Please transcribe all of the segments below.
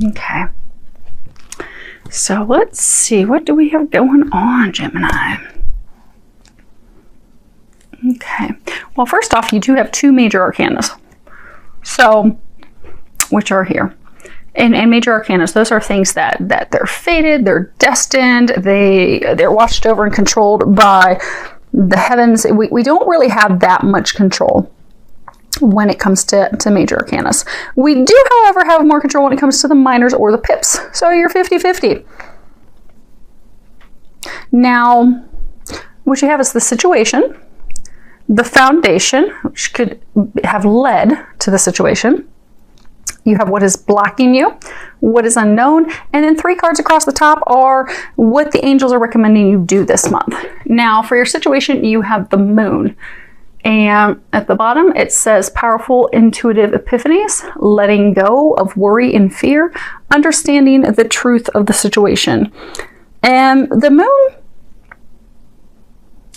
Okay. So let's see, what do we have going on, Gemini? Okay. Well, first off, you do have 2 major arcanas. So, which are here. And major arcanas, those are things that they're fated, they're destined, they're watched over and controlled by the heavens. We don't really have that much control when it comes to major arcanas. We do, however, have more control when it comes to the minors or the pips. So you're 50-50. Now, what you have is the situation, the foundation, which could have led to the situation. You have what is blocking you, what is unknown, and then 3 cards across the top are what the angels are recommending you do this month. Now, for your situation, you have the moon. And at the bottom, it says powerful intuitive epiphanies, letting go of worry and fear, understanding the truth of the situation. And the moon,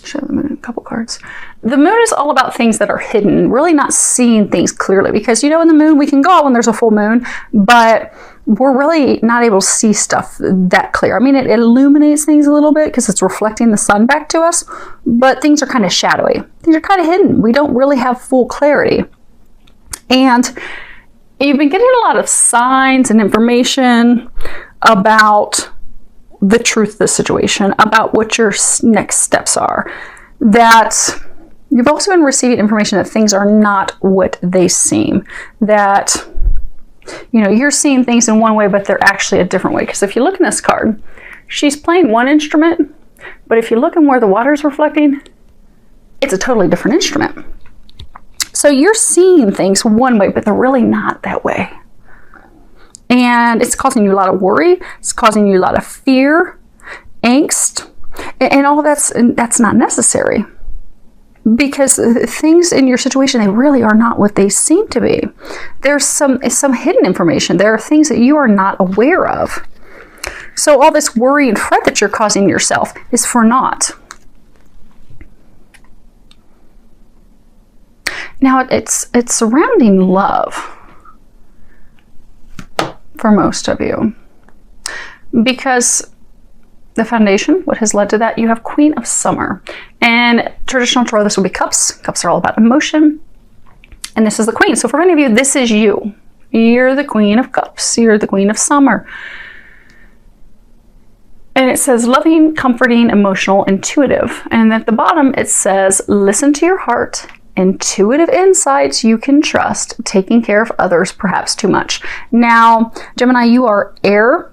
show the moon a couple cards. The moon is all about things that are hidden, really not seeing things clearly, because in the moon we can go out when there's a full moon, but we're really not able to see stuff that clear. I mean, it illuminates things a little bit because it's reflecting the sun back to us, but things are kind of shadowy. Things are kind of hidden. We don't really have full clarity. And you've been getting a lot of signs and information about the truth of the situation, about what your next steps are, that you've also been receiving information that things are not what they seem, that you're seeing things in one way, but they're actually a different way. Because if you look in this card, she's playing one instrument, but if you look in where the water's reflecting, it's a totally different instrument. So you're seeing things one way, but they're really not that way. And it's causing you a lot of worry. It's causing you a lot of fear, angst, and all of that's not necessary. Because things in your situation, they really are not what they seem to be. There's some hidden information. There are things that you are not aware of. So all this worry and fret that you're causing yourself is for naught. Now it's surrounding love for most of you, because the foundation, what has led to that, you have Queen of Summer. And traditional tarot, this will be cups. Cups are all about emotion. And this is the Queen. So for many of you, this is you. You're the Queen of Cups. You're the Queen of Summer. And it says loving, comforting, emotional, intuitive. And at the bottom, it says listen to your heart. Intuitive insights you can trust, taking care of others perhaps too much. Now, Gemini, you are air,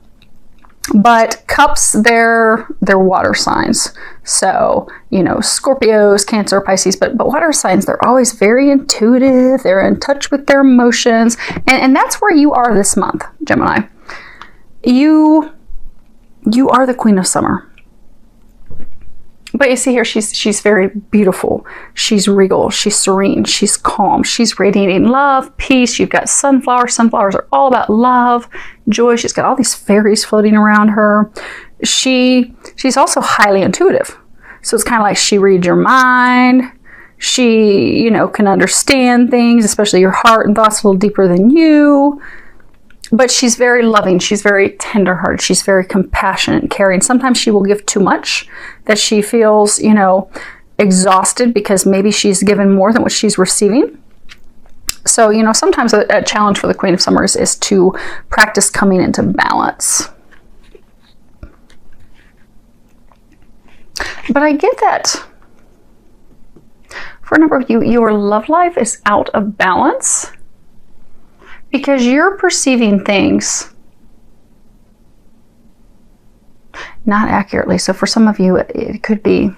but cups, they're water signs. So, Scorpios, Cancer, Pisces, but water signs, they're always very intuitive. They're in touch with their emotions. And that's where you are this month, Gemini. You are the Queen of Summer. But you see here, she's very beautiful. She's regal. She's serene. She's calm. She's radiating love, peace. You've got sunflowers. Sunflowers are all about love, joy. She's got all these fairies floating around her. She's also highly intuitive. So it's kind of like she reads your mind. She, can understand things, especially your heart and thoughts a little deeper than you. But she's very loving. She's very tenderhearted. She's very compassionate and caring. Sometimes she will give too much, that she feels, exhausted because maybe she's given more than what she's receiving. So, sometimes a challenge for the Queen of Summers is to practice coming into balance. But I get that for a number of you, your love life is out of balance, because you're perceiving things not accurately. So for some of you, it could be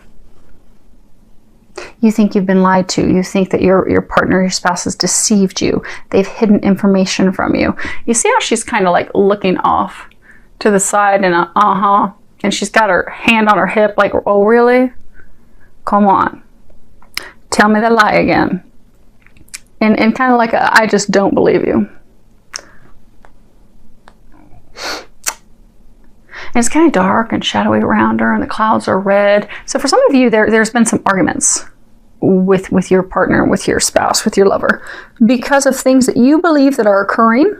you think you've been lied to. You think that your partner, your spouse has deceived you. They've hidden information from you. You see how she's kind of like looking off to the side and and she's got her hand on her hip like, oh, really? Come on. Tell me the lie again. And kind of like I just don't believe you. And it's kind of dark and shadowy around her, and the clouds are red. So for some of you, there's been some arguments with your partner, with your spouse, with your lover, because of things that you believe that are occurring.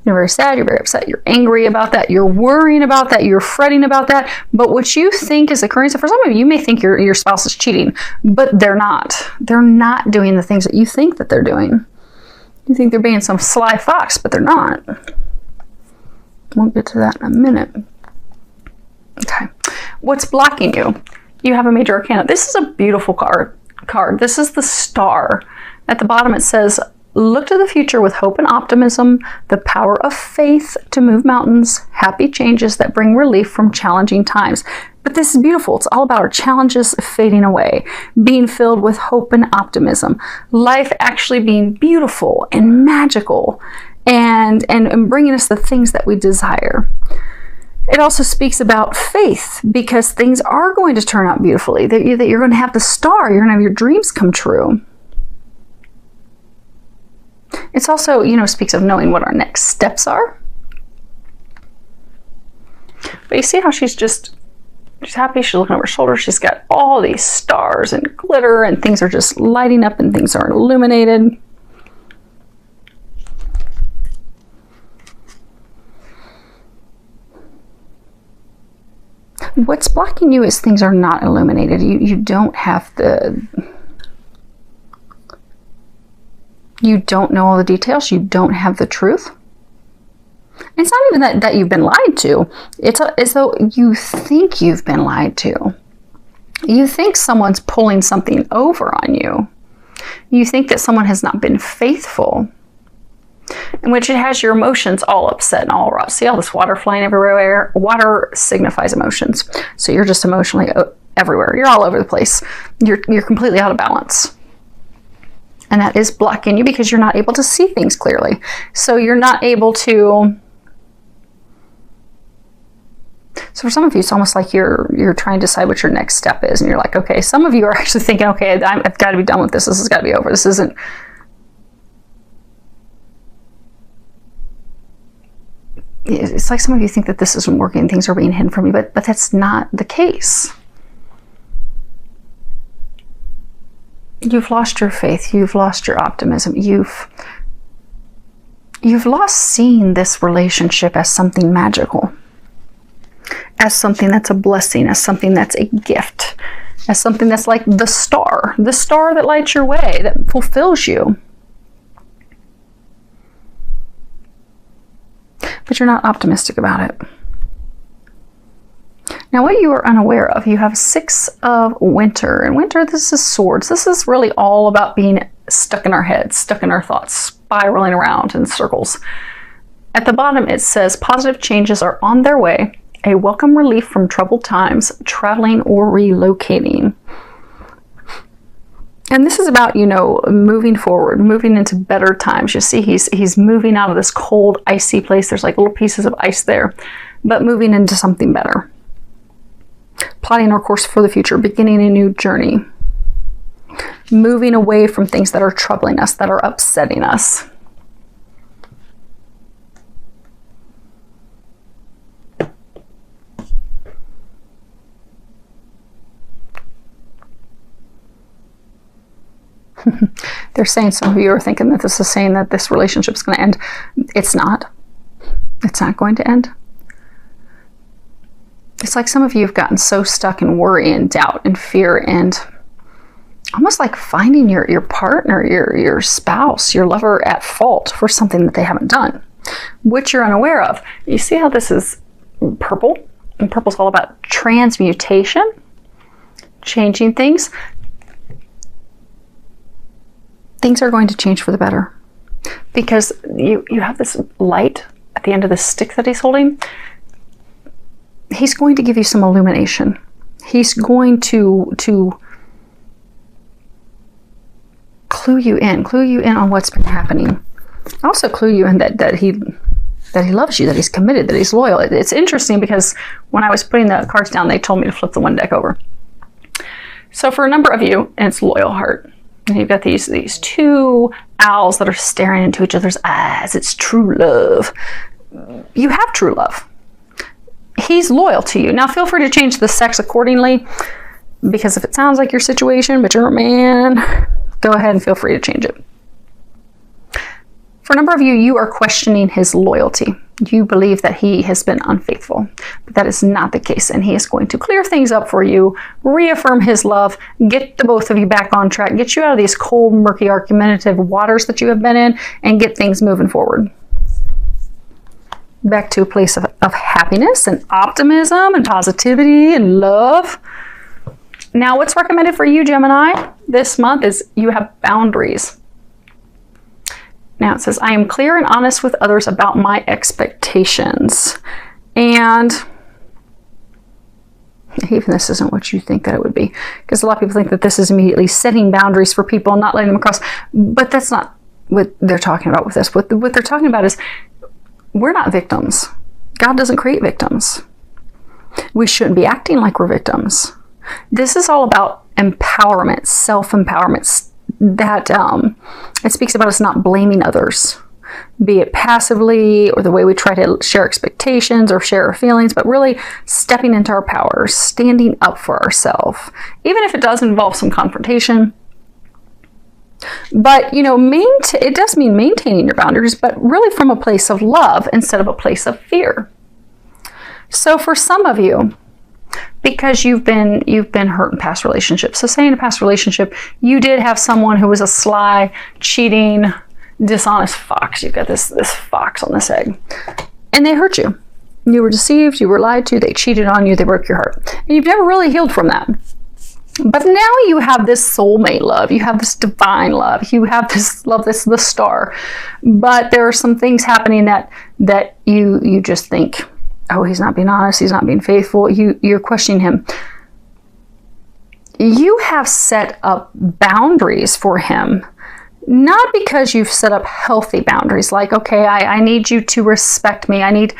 You're very sad, you're very upset, you're angry about that, you're worrying about that, you're fretting about that. But what you think is occurring, so for some of you, you may think your spouse is cheating, but they're not. They're not doing the things that you think that they're doing. You think they're being some sly fox, but they're not. We'll get to that in a minute. Okay. What's blocking you? You have a major arcana. This is a beautiful card. This is the star. At the bottom it says, look to the future with hope and optimism, the power of faith to move mountains, happy changes that bring relief from challenging times. But this is beautiful. It's all about our challenges fading away, being filled with hope and optimism, life actually being beautiful and magical, and bringing us the things that we desire. It also speaks about faith, because things are going to turn out beautifully, that you're going to have the star, you're going to have your dreams come true. It's also, speaks of knowing what our next steps are. But you see how she's happy, she's looking over her shoulder, she's got all these stars and glitter, and things are just lighting up and things are illuminated. What's blocking you is things are not illuminated. You don't have you don't know all the details. You don't have the truth. It's not even that you've been lied to. It's as though you think you've been lied to. You think someone's pulling something over on you. You think that someone has not been faithful, in which it has your emotions all upset and all raw. See all this water flying everywhere? Water signifies emotions. So you're just emotionally everywhere. You're all over the place. You're completely out of balance. And that is blocking you because you're not able to see things clearly. So you're not able to... So for some of you, it's almost like you're trying to decide what your next step is. And you're like, okay, some of you are actually thinking, okay, I've got to be done with this. This has got to be over. This isn't... It's like some of you think that this isn't working, things are being hidden from you, but that's not the case. You've lost your faith, you've lost your optimism, you've lost seeing this relationship as something magical, as something that's a blessing, as something that's a gift, as something that's like the star that lights your way, that fulfills you. But you're not optimistic about it. Now, what you are unaware of, you have 6 of winter. And winter, this is swords. This is really all about being stuck in our heads, stuck in our thoughts, spiraling around in circles. At the bottom, it says, positive changes are on their way. A welcome relief from troubled times, traveling or relocating. And this is about, moving forward, moving into better times. You see, he's moving out of this cold, icy place. There's like little pieces of ice there, but moving into something better. Plotting our course for the future, beginning a new journey. Moving away from things that are troubling us, that are upsetting us. They're saying, some of you are thinking that this is saying that this relationship is going to end. It's not. It's not going to end. It's like some of you have gotten so stuck in worry and doubt and fear and almost like finding your partner, your spouse, your lover at fault for something that they haven't done, which you're unaware of. You see how this is purple? And purple's all about transmutation, changing things. Things are going to change for the better because you have this light at the end of the stick that he's holding. He's going to give you some illumination. He's going to clue you in on what's been happening. Also clue you in that he loves you, that he's committed, that he's loyal. It's interesting because when I was putting the cards down, they told me to flip the one deck over. So for a number of you, and it's loyal heart. And you've got these 2 owls that are staring into each other's eyes. It's true love. You have true love. He's loyal to you. Now feel free to change the sex accordingly, because if it sounds like your situation, but you're a man, go ahead and feel free to change it. For a number of you, you are questioning his loyalty. You believe that he has been unfaithful, but that is not the case. And he is going to clear things up for you, reaffirm his love, get the both of you back on track, get you out of these cold, murky, argumentative waters that you have been in, and get things moving forward. Back to a place of happiness and optimism and positivity and love. Now, what's recommended for you, Gemini, this month is you have boundaries. Now it says, I am clear and honest with others about my expectations. And even this isn't what you think that it would be, because a lot of people think that this is immediately setting boundaries for people and not letting them across. But that's not what they're talking about with this. What they're talking about is we're not victims. God doesn't create victims. We shouldn't be acting like we're victims. This is all about empowerment, self-empowerment. That it speaks about us not blaming others, be it passively or the way we try to share expectations or share our feelings, but really stepping into our power, standing up for ourselves, even if it does involve some confrontation. But, you know, it does mean maintaining your boundaries, but really from a place of love instead of a place of fear. So for some of you, because you've been hurt in past relationships. So say in a past relationship, you did have someone who was a sly, cheating, dishonest fox. You've got this fox on this egg. And they hurt you. You were deceived, you were lied to, they cheated on you, they broke your heart. And you've never really healed from that. But now you have this soulmate love, you have this divine love, you have this love, this the star. But there are some things happening that you just think, oh, he's not being honest, he's not being faithful, you're questioning him. You have set up boundaries for him, not because you've set up healthy boundaries, like, okay, I need you to respect me, I need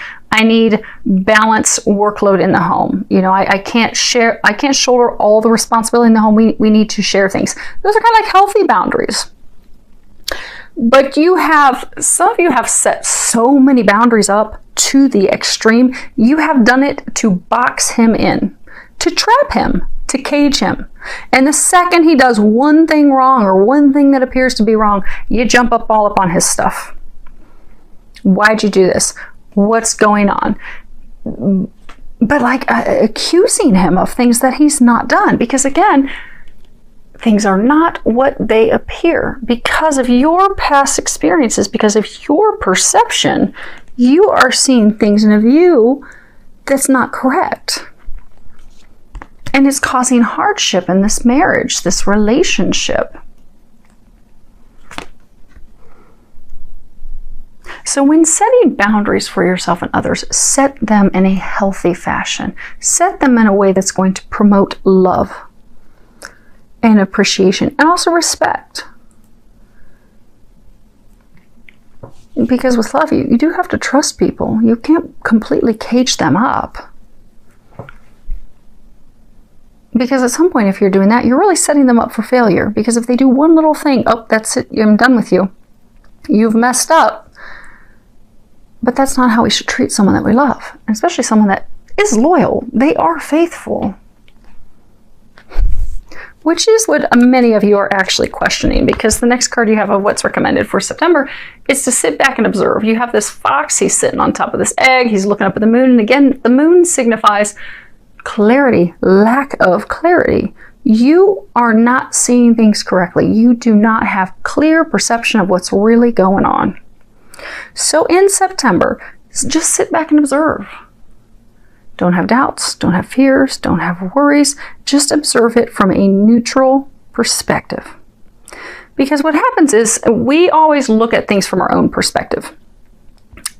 balanced workload in the home. You know, I can't shoulder all the responsibility in the home, we need to share things. Those are kind of like healthy boundaries. But some of you have set so many boundaries up to the extreme. You have done it to box him in, to trap him, to cage him. And the second he does one thing wrong or one thing that appears to be wrong, you jump all up on his stuff. Why'd you do this? What's going on? But like accusing him of things that he's not done. Because again, things are not what they appear. Because of your past experiences, because of your perception, you are seeing things in a view that's not correct. And it's causing hardship in this marriage, this relationship. So when setting boundaries for yourself and others, set them in a healthy fashion. Set them in a way that's going to promote love and appreciation and also respect. Because with love, you do have to trust people. You can't completely cage them up. Because at some point, if you're doing that, you're really setting them up for failure. Because if they do one little thing, oh, that's it, I'm done with you. You've messed up. But that's not how we should treat someone that we love. And especially someone that is loyal. They are faithful. Which is what many of you are actually questioning, because the next card you have of what's recommended for September is to sit back and observe. You have this fox, he's sitting on top of this egg, he's looking up at the moon, and again, the moon signifies clarity, lack of clarity. You are not seeing things correctly. You do not have clear perception of what's really going on. So in September, just sit back and observe. Don't have doubts, don't have fears, don't have worries. Just observe it from a neutral perspective. Because what happens is we always look at things from our own perspective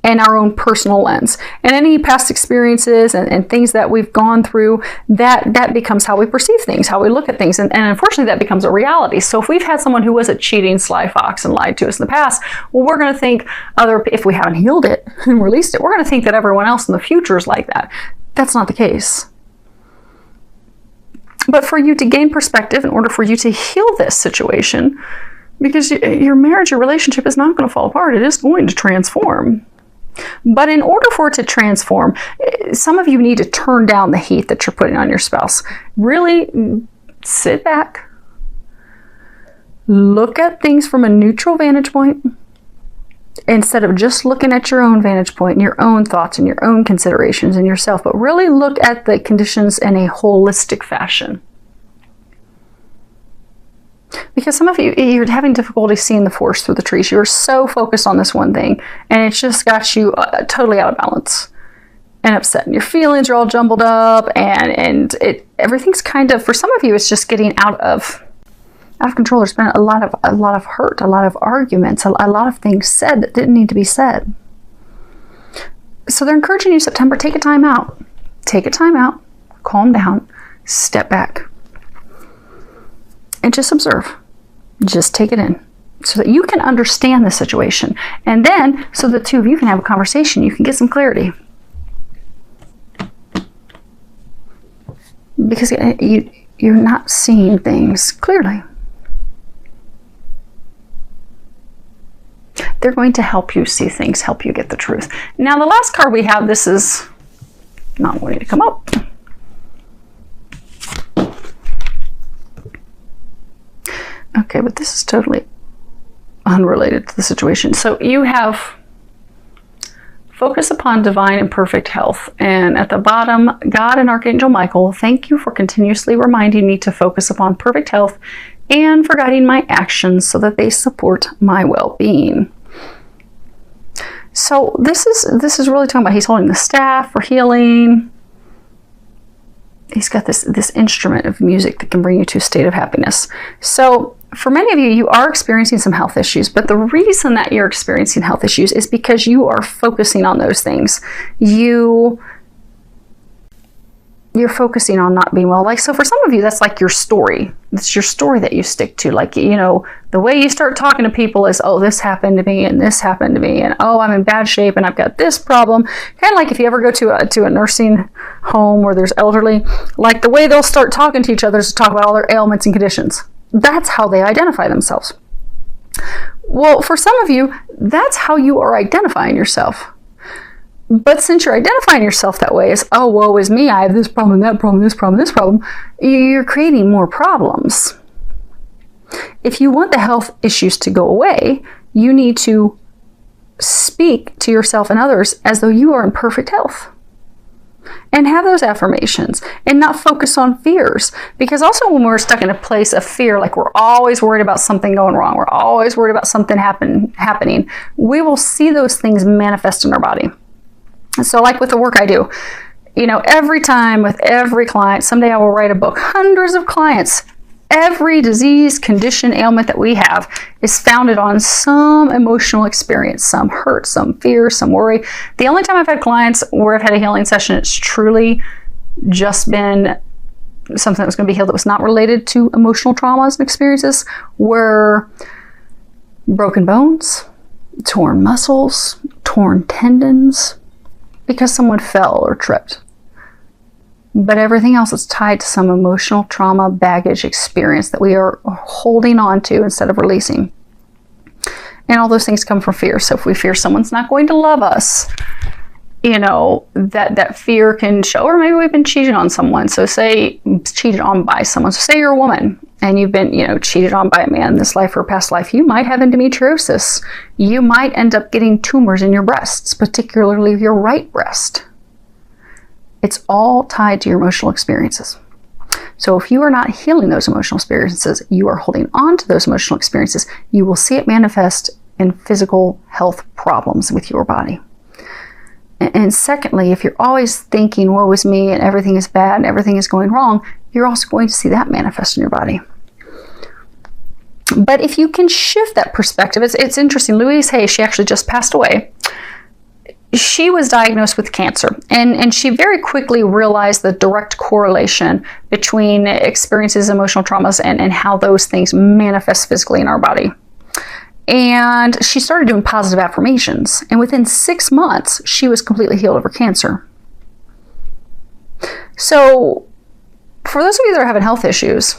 and our own personal lens. And any past experiences and things that we've gone through, that becomes how we perceive things, how we look at things. And unfortunately, that becomes a reality. So if we've had someone who was a cheating, sly fox and lied to us in the past, well, we're going to think if we haven't healed it and released it, we're going to think that everyone else in the future is like that. That's not the case. But for you to gain perspective, in order for you to heal this situation, because your marriage, your relationship is not going to fall apart, it is going to transform. But in order for it to transform, some of you need to turn down the heat that you're putting on your spouse. Really sit back, look at things from a neutral vantage point, instead of just looking at your own vantage point and your own thoughts and your own considerations and yourself, but really look at the conditions in a holistic fashion. Because some of you, you're having difficulty seeing the forest through the trees. You're so focused on this one thing, and it's just got you totally out of balance and upset. And your feelings are all jumbled up, and everything's kind of, for some of you, it's just getting out of control. There's been a lot of hurt, a lot of arguments, a lot of things said that didn't need to be said. So they're encouraging you, September, take a time out. Take a time out, calm down, step back, and just observe. Just take it in so that you can understand the situation. And then, so the two of you can have a conversation, you can get some clarity. Because you're not seeing things clearly. They're going to help you see things, help you get the truth. Now, the last card we have, this is not wanting to come up. Okay, but this is totally unrelated to the situation. So you have focus upon divine and perfect health. And at the bottom, God and Archangel Michael, thank you for continuously reminding me to focus upon perfect health and for guiding my actions so that they support my well-being. So this is really talking about, he's holding the staff for healing. He's got this instrument of music that can bring you to a state of happiness. So for many of you, you are experiencing some health issues, but the reason that you're experiencing health issues is because you are focusing on those things. You're focusing on not being well. Like, so for some of you, that's like your story. It's your story that you stick to. Like, you know, the way you start talking to people is, oh, this happened to me and this happened to me, and oh, I'm in bad shape and I've got this problem. Kind of like if you ever go to a nursing home where there's elderly, like the way they'll start talking to each other is to talk about all their ailments and conditions. That's how they identify themselves. Well, for some of you, that's how you are identifying yourself. But since you're identifying yourself that way as, oh, woe is me, I have this problem, that problem, this problem, this problem, you're creating more problems. If you want the health issues to go away, you need to speak to yourself and others as though you are in perfect health. And have those affirmations and not focus on fears. Because also when we're stuck in a place of fear, like we're always worried about something going wrong, we're always worried about something happening, we will see those things manifest in our body. So like with the work I do, you know, every time with every client, someday I will write a book, hundreds of clients. Every disease, condition, ailment that we have is founded on some emotional experience, some hurt, some fear, some worry. The only time I've had clients where I've had a healing session, it's truly just been something that was going to be healed that was not related to emotional traumas and experiences, were broken bones, torn muscles, torn tendons, because someone fell or tripped. But everything else is tied to some emotional trauma, baggage, experience that we are holding on to instead of releasing. And all those things come from fear. So if we fear someone's not going to love us, you know, that fear can show, or maybe we've been cheated on someone. So say cheated on by someone. So say you're a woman and you've been, you know, cheated on by a man in this life or past life. You might have endometriosis. You might end up getting tumors in your breasts, particularly your right breast. It's all tied to your emotional experiences. So if you are not healing those emotional experiences, you are holding on to those emotional experiences, you will see it manifest in physical health problems with your body. And secondly, if you're always thinking, woe is me, and everything is bad and everything is going wrong, you're also going to see that manifest in your body. But if you can shift that perspective, it's interesting. Louise Hay, she actually just passed away. She was diagnosed with cancer, and she very quickly realized the direct correlation between experiences, emotional traumas, and how those things manifest physically in our body. And she started doing positive affirmations, and within 6 months, she was completely healed of her cancer. So, for those of you that are having health issues,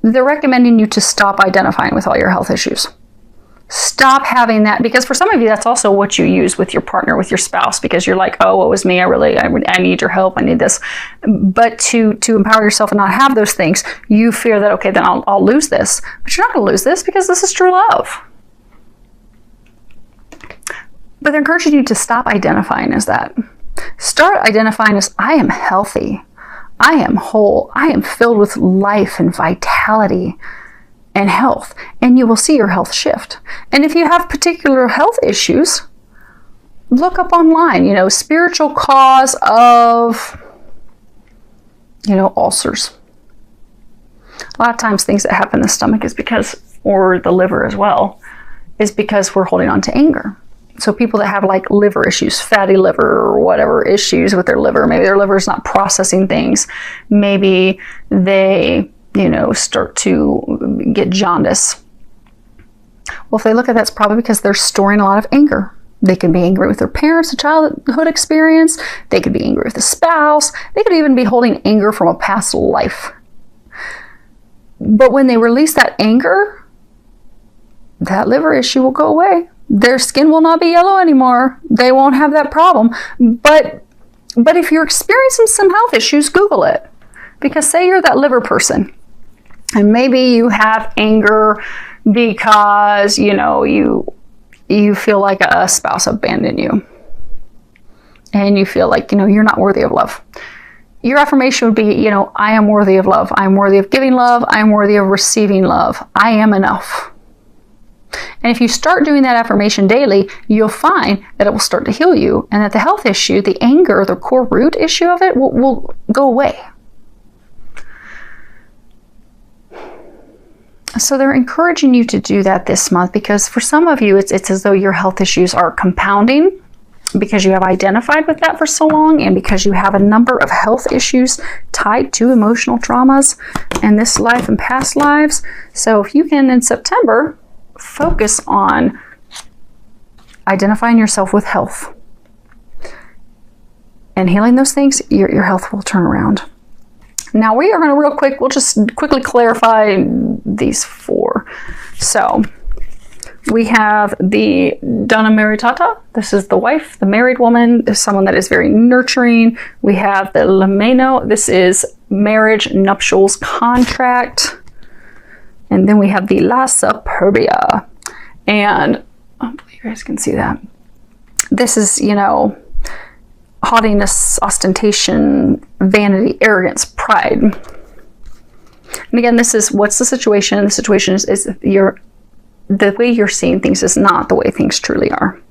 they're recommending you to stop identifying with all your health issues. Stop having that, because for some of you, that's also what you use with your partner, with your spouse, because you're like, oh, what was me? I need your help. I need this. But to empower yourself and not have those things, you fear that, okay, then I'll lose this. But you're not going to lose this, because this is true love. But they're encouraging you to stop identifying as that. Start identifying as, I am healthy. I am whole. I am filled with life and vitality and health. And you will see your health shift. And if you have particular health issues, look up online, spiritual cause of, ulcers. A lot of times things that happen in the stomach is because, or the liver as well, is because we're holding on to anger. So people that have like liver issues, fatty liver or whatever issues with their liver, maybe their liver is not processing things. Maybe they, start to get jaundice. Well, if they look at that, it's probably because they're storing a lot of anger. They could be angry with their parents, a childhood experience. They could be angry with a spouse. They could even be holding anger from a past life. But when they release that anger, that liver issue will go away. Their skin will not be yellow anymore. They won't have that problem. But if you're experiencing some health issues, Google it. Because say you're that liver person, and maybe you have anger because, you feel like a spouse abandoned you. And you feel like, you're not worthy of love. Your affirmation would be, I am worthy of love. I am worthy of giving love. I am worthy of receiving love. I am enough. And if you start doing that affirmation daily, you'll find that it will start to heal you, and that the health issue, the anger, the core root issue of it will go away. So they're encouraging you to do that this month, because for some of you, it's as though your health issues are compounding because you have identified with that for so long, and because you have a number of health issues tied to emotional traumas in this life and past lives. So if you can, in September, focus on identifying yourself with health and healing those things, your health will turn around. Now we are going to we'll just quickly clarify these 4. So we have the Donna Maritata. This is the wife, the married woman, is someone that is very nurturing. We have the Lameno. This is marriage, nuptials, contract. And then we have the La Superbia. And hopefully you guys can see that. This is, haughtiness, ostentation, vanity, arrogance, pride. And again, what's the situation? The situation is the way you're seeing things is not the way things truly are.